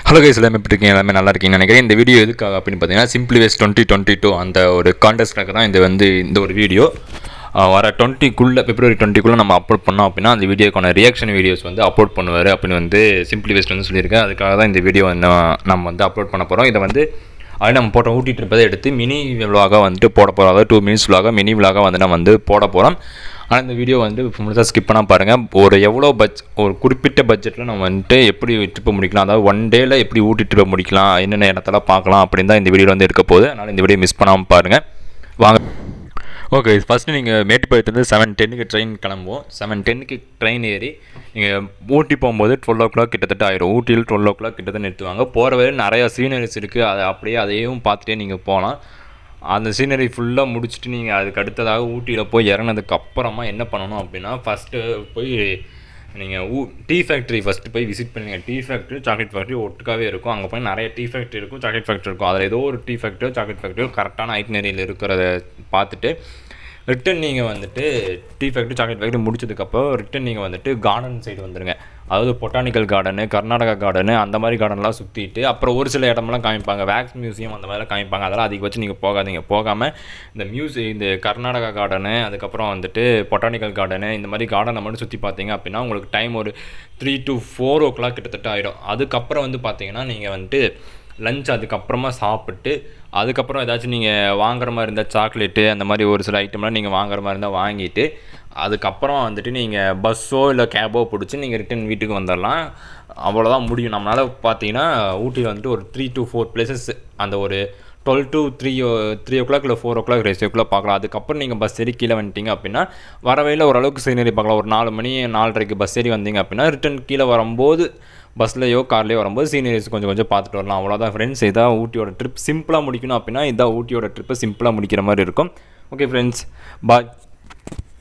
Hello guys, எல்லாமே எப்படி இருக்கீங்க? எல்லாமே நல்லா இருக்கீங்கன்னு நினைக்கிறேன். இந்த வீடியோ எதுக்காக அப்படின்னு பார்த்தீங்கன்னா, சிம்பிளி வேஸ்ட் 2022 அந்த ஒரு கான்டெஸ்ட்டாக தான் இந்த ஒரு வீடியோ வர 20க்குள்ளே பிப்ரவரி 20க்குள்ளே நம்ம அப்லோட் பண்ணோம் அப்படின்னா அந்த வீடியோக்கான ரியாக்ஷன் வீடியோஸ் வந்து அப்லோட் பண்ணுவார் அப்படின்னு வந்து சிம்பிளி வேஸ்ட் வந்து சொல்லியிருக்கேன். அதுக்காக தான் இந்த வீடியோ நம்ம வந்து அப்லோட் பண்ண போகிறோம். இதை வந்து நம்ம போட்ட ஊட்டி ட்ரிப்பை எடுத்து மினி விலாகாக வந்துட்டு போட போகிறோம். அதாவது 2 மினிட்ஸ் விலாக மினி விலாக வந்து நம்ம வந்து போட போகிறோம். ஆனால் இந்த வீடியோ வந்து முழுசாக ஸ்கிப் பண்ணால் பாருங்கள். ஒரு குறிப்பிட்ட பட்ஜெட்டில் நம்ம வந்துட்டு எப்படி ட்ரிப்பை முடிக்கலாம், அதாவது 1 டேயில் எப்படி ஊட்டி ட்ரிப்பை முடிக்கலாம், என்னென்ன இடத்தெல்லாம் பார்க்கலாம் அப்படின்னு தான் இந்த வீடியோ வந்து இருக்க போகுது. அதனால் இந்த வீடியோ மிஸ் பண்ணாமல் பாருங்கள். வாங்க. ஓகே, ஃபஸ்ட்டு நீங்கள் மேட்டுப்பாளையத்துலேருந்து 7:10 ட்ரெயின் கிளம்புவோம். 7:10 ட்ரெயின் ஏறி நீங்கள் ஊட்டி போகும்போது 12 கிட்டத்தட்ட ஆயிரும். ஊட்டியில் 12 கிட்டத்தட்ட நிறுத்துவாங்க. போகிற வரை நிறையா சீனரிஸ் இருக்குது. அதையும் பார்த்துட்டே நீங்கள் போகலாம். அந்த சீனரி ஃபுல்லாக முடிச்சுட்டு நீங்கள் அதுக்கு அடுத்ததாக ஊட்டியில் போய் இறங்கினதுக்கு அப்புறமா என்ன பண்ணணும் அப்படின்னா, ஃபஸ்ட்டு போய் நீங்கள் டீ ஃபேக்ட்ரி ஃபஸ்ட்டு போய் விசிட் பண்ணுங்கள். டீ ஃபேக்ட்ரி, சாக்லேட் ஃபேக்ட்ரி ஒட்டுக்காவே இருக்கும். அங்கே போய் நிறைய டீ ஃபேக்ட்ரி இருக்கும், சாக்லேட் ஃபேக்ட்ரி இருக்கும். அதில் ஏதோ ஒரு டீ ஃபேக்ட்ரியோ சாக்லேட் ஃபேக்ட்ரியோ கரெக்டான ஐட்னரியில் இருக்கிறத பார்த்துட்டு ரிட்டன் நீங்கள் வந்துட்டு டீ ஃபேக்ட்ரி, சாக்லேட் ஃபேக்ட்ரி முடிச்சதுக்கப்புறம் ரிட்டன் நீங்கள் வந்துட்டு கார்டன் சைடு வந்துடுங்க. அதாவது பொட்டானிக்கல் கார்டனு, கர்நாடகா கார்டனு, அந்த மாதிரி கார்டன்லாம் சுற்றிட்டு அப்புறம் ஒரு சில இடமெல்லாம் காமிப்பாங்க. வேக்ஸ் மியூசியம் அந்த மாதிரிலாம் காமிப்பாங்க. அதெல்லாம் அதிகபட்சம் நீங்கள் போகாமல் இந்த கர்நாடகா கார்டனு, அதுக்கப்புறம் வந்துட்டு பொட்டானிக்கல் கார்டனு, இந்த மாதிரி கார்டனை மட்டும் சுற்றி பார்த்தீங்க அப்படின்னா உங்களுக்கு டைம் ஒரு 3 to 4 கிட்டத்தட்ட ஆகிடும். அதுக்கப்புறம் வந்து பார்த்தீங்கன்னா நீங்கள் வந்துட்டு லஞ்ச் அதுக்கப்புறமா சாப்பிட்டு அதுக்கப்புறம் ஏதாச்சும் நீங்கள் வாங்குற மாதிரி இருந்தால் சாக்லேட்டு அந்த மாதிரி ஒரு சில ஐட்டம்லாம் நீங்கள் வாங்குற மாதிரி இருந்தால் வாங்கிட்டு அதுக்கப்புறம் வந்துட்டு நீங்கள் பஸ்ஸோ இல்லை கேபோ பிடிச்சி நீங்கள் ரிட்டன் வீட்டுக்கு வந்துடலாம். அவ்வளோதான் முடியும். நம்மளால் பார்த்தீங்கன்னா ஊட்டியில் வந்துட்டு ஒரு 3 to 4 பிளேசஸ் அந்த ஒரு 12 to 3 o'clock இல்லை 4 ரேசியோக்குள்ளே பார்க்கலாம். அதுக்கப்புறம் நீங்கள் பஸ் ஏறி கீழே வந்துட்டீங்க அப்படின்னா வரவையில் ஓரளவுக்கு சீனரி பார்க்கலாம். ஒரு 4 மணி 4:30 பஸ் ஏறி வந்தீங்க அப்படின்னா ரிட்டன் கீழே வரும்போது பஸ்லையோ கார்லேயோ வரும்போது சீனரிஸ் கொஞ்சம் பார்த்துட்டு வரலாம். அவ்வளோதான் ஃப்ரெண்ட்ஸ். இதான் ஊட்டியோட ட்ரிப். சிம்பிளாக முடிக்கணும் அப்படின்னா இதான் ஊட்டியோட ட்ரிப்பை சிம்பிளாக முடிக்கிற மாதிரி இருக்கும். ஓகே ஃப்ரெண்ட்ஸ், பாய்.